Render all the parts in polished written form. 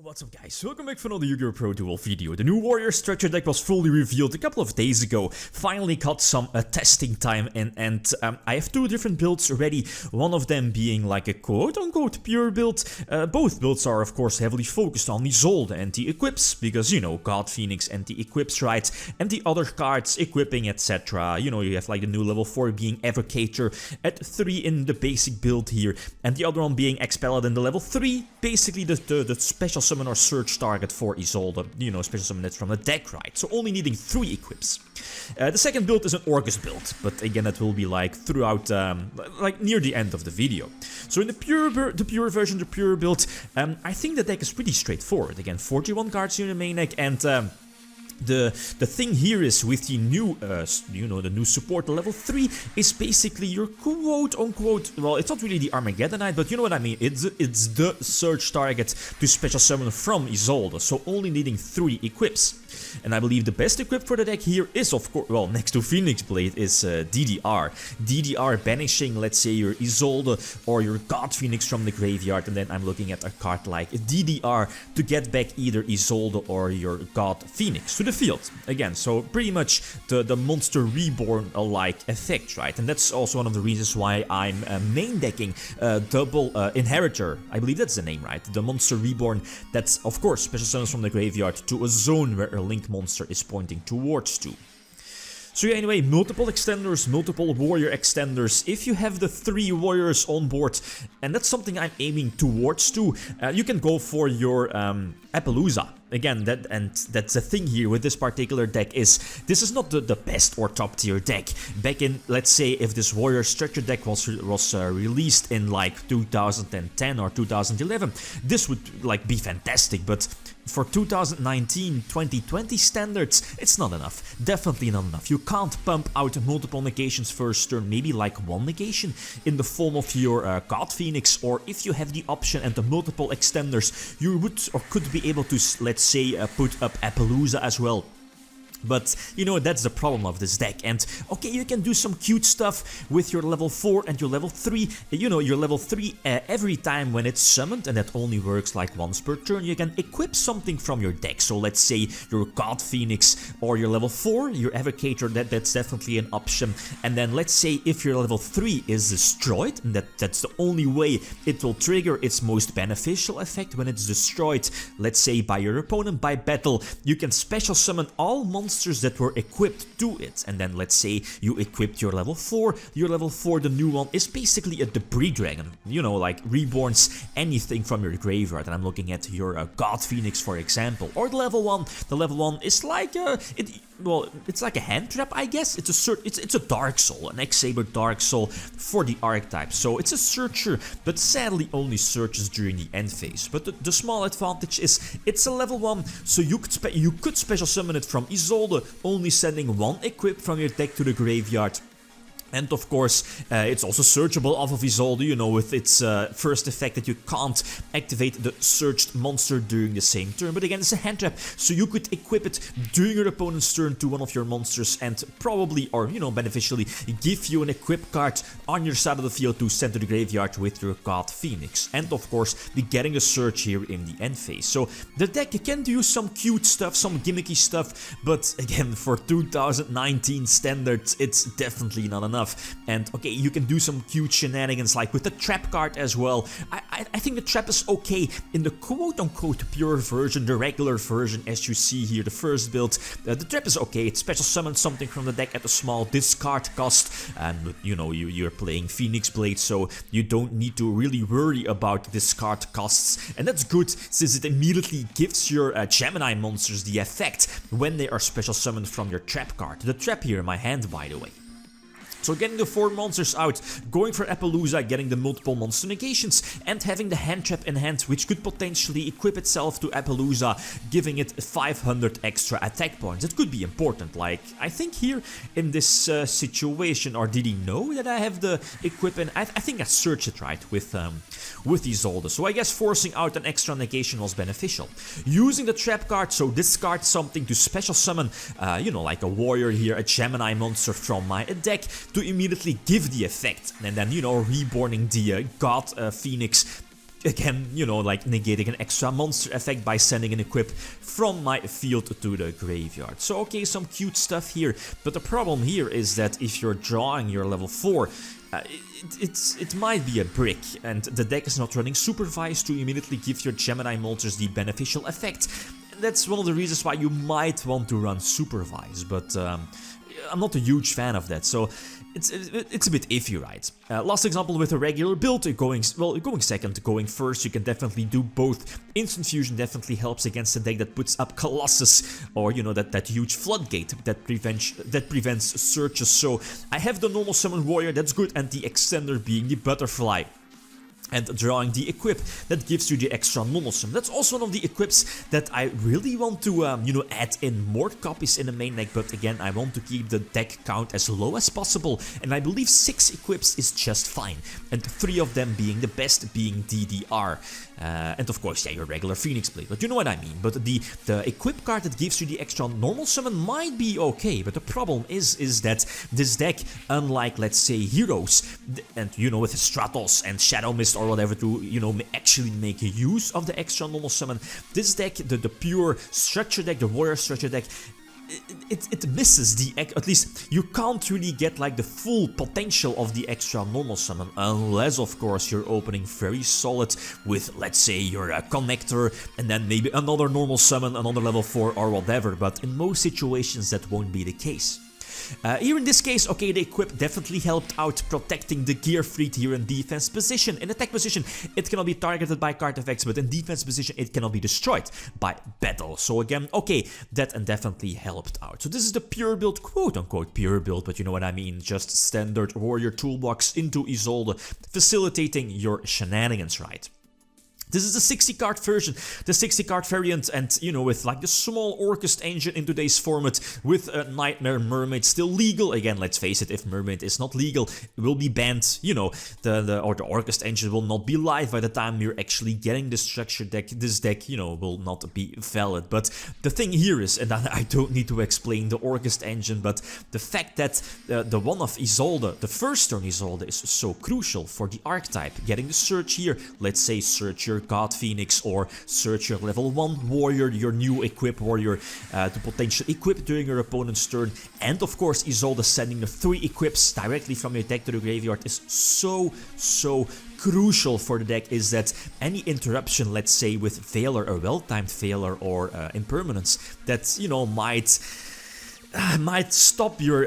What's up guys, welcome back for another YgoPro duel video. The new warrior structure deck was fully revealed a couple of days ago. Finally got some testing time and I have two different builds ready. One of them being like a quote-unquote pure build. Both builds are of course heavily focused on Isolde and the equips, because you know, God Phoenix and the equips, right? And the other cards, equipping, etc. You know, you have like the new level 4 being Evocator at 3 in the basic build here, and the other one being X-Paladin, the level 3, basically the special summon or search target for Isolde, you know, special summon it from the deck, right? So only needing 3 equips. The second build is an Orcus build, but again that will be like throughout, like near the end of the video. So in the pure version, the pure build, I think the deck is pretty straightforward. Again, 41 cards in the main deck, and the thing here is with the new, you know, the new support level 3 is basically your quote-unquote, well, it's not really the Armageddonite, but you know what I mean, it's the search target to special summon from Isolde, so only needing 3 equips. And I believe the best equip for the deck here is, of course, well, next to Phoenix Blade is DDR. DDR banishing, let's say, your Isolde or your God Phoenix from the graveyard, and then I'm looking at a card like DDR to get back either Isolde or your God Phoenix to the field. Again, so pretty much the Monster Reborn-alike effect, right? And that's also one of the reasons why I'm main decking double Inheritor. I believe that's the name, right? The Monster Reborn that's, of course, special summons from the graveyard to a zone where a Link monster is pointing towards to. So yeah, anyway, multiple extenders, multiple warrior extenders. If you have the 3 warriors on board, and that's something I'm aiming towards to, you can go for your Appaloosa. Again, that's the thing here with this particular deck is, this is not the best or top tier deck. Back in, let's say, if this warrior structure deck was released in like 2010 or 2011, this would like be fantastic, but for 2019-2020 standards, it's not enough. Definitely not enough. You can't pump out multiple negations first turn, maybe like one negation in the form of your God Phoenix, or if you have the option and the multiple extenders, you would or could be able to, let's say, put up Appaloosa as well. But, you know, that's the problem of this deck. And, okay, you can do some cute stuff with your level 4 and your level 3. You know, your level 3, every time when it's summoned, and that only works like once per turn, you can equip something from your deck. So, let's say your God Phoenix or your level 4, your Evocator, that's definitely an option. And then, let's say if your level 3 is destroyed, and that's the only way it will trigger its most beneficial effect when it's destroyed, let's say by your opponent by battle, you can special summon all monsters that were equipped to it. And then let's say you equipped your level 4, the new one is basically a debris dragon, you know, like reborns anything from your graveyard. And I'm looking at your God Phoenix, for example, or the level 1 is like well, it's like a hand trap, I guess. It's a Dark Soul, an X-Saber Dark Soul for the archetype. So it's a searcher, but sadly only searches during the end phase. But the small advantage is it's a level 1, so you could special summon it from Isolde, only sending 1 equip from your deck to the graveyard. And of course, it's also searchable off of Isolde, you know, with its first effect that you can't activate the searched monster during the same turn. But again, it's a hand trap, so you could equip it during your opponent's turn to one of your monsters and probably, or you know, beneficially give you an equip card on your side of the field to send to the graveyard with your God Phoenix. And of course, be getting a search here in the end phase. So the deck can do some cute stuff, some gimmicky stuff, but again, for 2019 standards, it's definitely not enough. And okay, you can do some cute shenanigans like with the trap card as well. I think the trap is okay in the quote-unquote pure version, the regular version, as you see here, the first build. The trap is okay. It special summons something from the deck at a small discard cost, and you know, you're playing Phoenix Blade, so you don't need to really worry about discard costs, and that's good since it immediately gives your Gemini monsters the effect when they are special summoned from your trap card. The trap here in my hand, by the way. So getting the 4 monsters out, going for Appaloosa, getting the multiple monster negations, and having the hand trap in hand, which could potentially equip itself to Appaloosa, giving it 500 extra attack points. It could be important, like, I think here in this situation, or did he know that I have the equipment? I think I searched it right with Isolde, so I guess forcing out an extra negation was beneficial. Using the trap card, so discard something to special summon, you know, like a warrior here, a Gemini monster from my deck, to immediately give the effect, and then, you know, reborning the God Phoenix again, you know, like negating an extra monster effect by sending an equip from my field to the graveyard. So okay, some cute stuff here, but the problem here is that if you're drawing your level 4, it might be a brick, and the deck is not running supervised to immediately give your Gemini monsters the beneficial effect. That's one of the reasons why you might want to run supervised, but I'm not a huge fan of that, so it's a bit iffy, right? Last example with a regular build, going second, going first, you can definitely do both. Instant Fusion definitely helps against a deck that puts up Colossus, or you know, that huge floodgate that prevents searches. So I have the normal summon warrior, that's good, and the extender being the butterfly. And drawing the equip that gives you the extra normal summon. That's also one of the equips that I really want to, you know, add in more copies in the main deck, but again, I want to keep the deck count as low as possible, and I believe 6 equips is just fine, and 3 of them being the best, being DDR. And of course, yeah, your regular Phoenix Blade, but you know what I mean. But the equip card that gives you the extra normal summon might be okay, but the problem is that this deck, unlike, let's say, Heroes, and you know, with Stratos and Shadow Mist or whatever to, you know, actually make use of the extra normal summon, this deck, the pure structure deck, the warrior structure deck, it misses the, at least you can't really get like the full potential of the extra normal summon, unless of course you're opening very solid with, let's say, your connector, and then maybe another normal summon, another level 4 or whatever, but in most situations that won't be the case. Here in this case, okay, the equip definitely helped out protecting the Gearfried here in defense position. In attack position, it cannot be targeted by card effects, but in defense position, it cannot be destroyed by battle. So again, okay, that definitely helped out. So this is the pure build, quote-unquote pure build, but you know what I mean, just standard warrior toolbox into Isolde, facilitating your shenanigans, right? This is the 60 card version, the 60 card variant, and you know, with like the small Orchest engine in today's format, with a Nightmare Mermaid still legal. Again, let's face it, if Mermaid is not legal, it will be banned. You know, the Orchest engine will not be live by the time you're actually getting the structure deck. This deck, you know, will not be valid. But the thing here is, and I don't need to explain the Orchest engine, but the fact that the one of Isolde, the first turn Isolde, is so crucial for the archetype. Getting the search here, let's say search your God Phoenix, or search your level 1 warrior, your new equip warrior, to potentially equip during your opponent's turn, and of course Isolde sending the 3 equips directly from your deck to the graveyard is so crucial for the deck. Is that any interruption, let's say with Failure, a well-timed Failure or Impermanence, that, you know, might stop your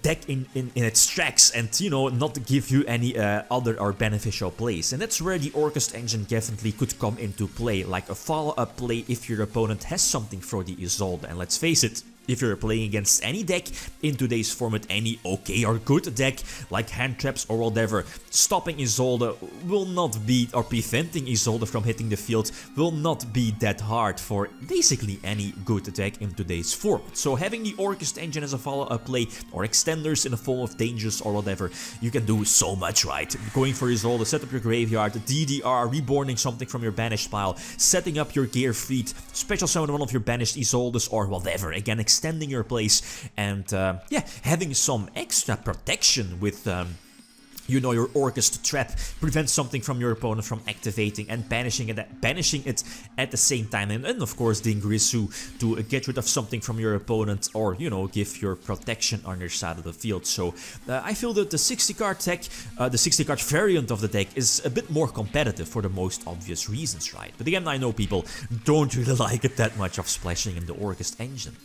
deck in its tracks and, you know, not give you any other or beneficial plays. And that's where the Orchest engine definitely could come into play, like a follow-up play if your opponent has something for the Isolde. And let's face it, if you're playing against any deck in today's format, any okay or good deck, like hand traps or whatever, stopping Isolde will not be, or preventing Isolde from hitting the field will not be that hard for basically any good deck in today's format. So having the Orchest engine as a follow-up play, or extenders in the form of Dangers or whatever, you can do so much, right? Going for Isolde, set up your graveyard, DDR, reborning something from your banished pile, setting up your Gearfried, special summon one of your banished Isoldes or whatever, again extending your plays, and yeah, having some extra protection with you know, your Orchest trap prevents something from your opponent from activating, and banishing it at the same time, and of course Dingrisu to get rid of something from your opponent, or, you know, give your protection on your side of the field. So I feel that the 60 card deck, the 60 card variant of the deck is a bit more competitive for the most obvious reasons, right? But again, I know people don't really like it that much of splashing in the Orchest engine.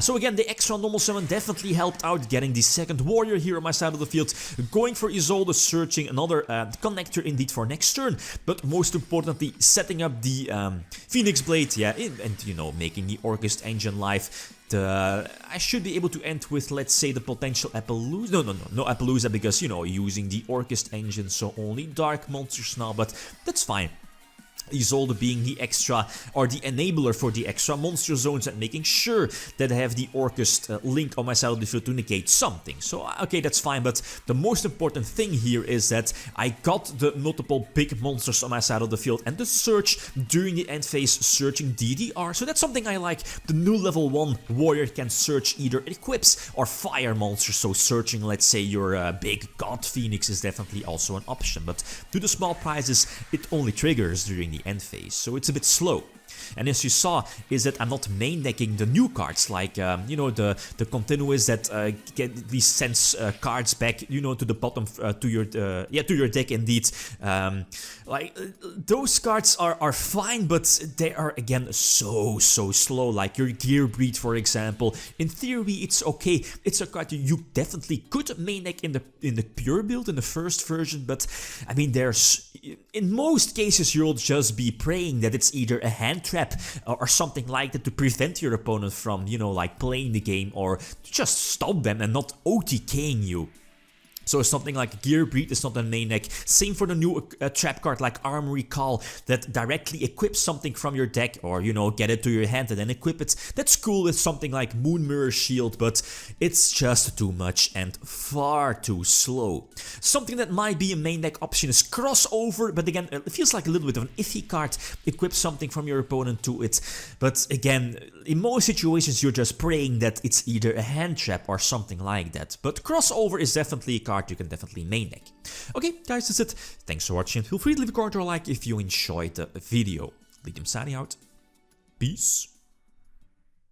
So again, the extra normal summon definitely helped out, getting the second warrior here on my side of the field, going for Isolde, searching another connector indeed for next turn, but most importantly setting up the Phoenix Blade, yeah, and you know, making the Orchest engine live. I should be able to end with, let's say, the potential Appaloosa. No Appaloosa, because, you know, using the Orchest engine, so only dark monsters now, but that's fine. Isolde being the extra, or the enabler for the extra monster zones, and making sure that I have the Orcust link on my side of the field to negate something. So okay, that's fine, but the most important thing here is that I got the multiple big monsters on my side of the field and the search during the end phase, searching DDR. So that's something I like. The new level 1 warrior can search either equips or fire monsters, so searching, let's say, your big god phoenix is definitely also an option, but due to small prizes it only triggers during the end phase, so it's a bit slow. And as you saw, is that I'm not main decking the new cards, like, you know, the continuous that these sends cards back, you know, to the bottom, to your deck indeed. Like, those cards are fine, but they are, again, so slow, like your Gearfried, for example. In theory, it's okay. It's a card you definitely could main deck in the pure build, in the first version, but, I mean, in most cases, you'll just be praying that it's either a hand trap or something like that to prevent your opponent from, you know, like playing the game, or to just stop them and not OTKing you. So something like Gearfried is not a main deck. Same for the new trap card like Armory Call that directly equips something from your deck, or, you know, get it to your hand and then equip it. That's cool with something like Moon Mirror Shield, but it's just too much and far too slow. Something that might be a main deck option is Crossover, but again, it feels like a little bit of an iffy card. Equip something from your opponent to it, but again, in most situations you're just praying that it's either a hand trap or something like that. But Crossover is definitely a card you can definitely main deck. Okay, guys, that's it. Thanks for watching. Feel free to leave a comment or like if you enjoyed the video. Lithium signing out. Peace.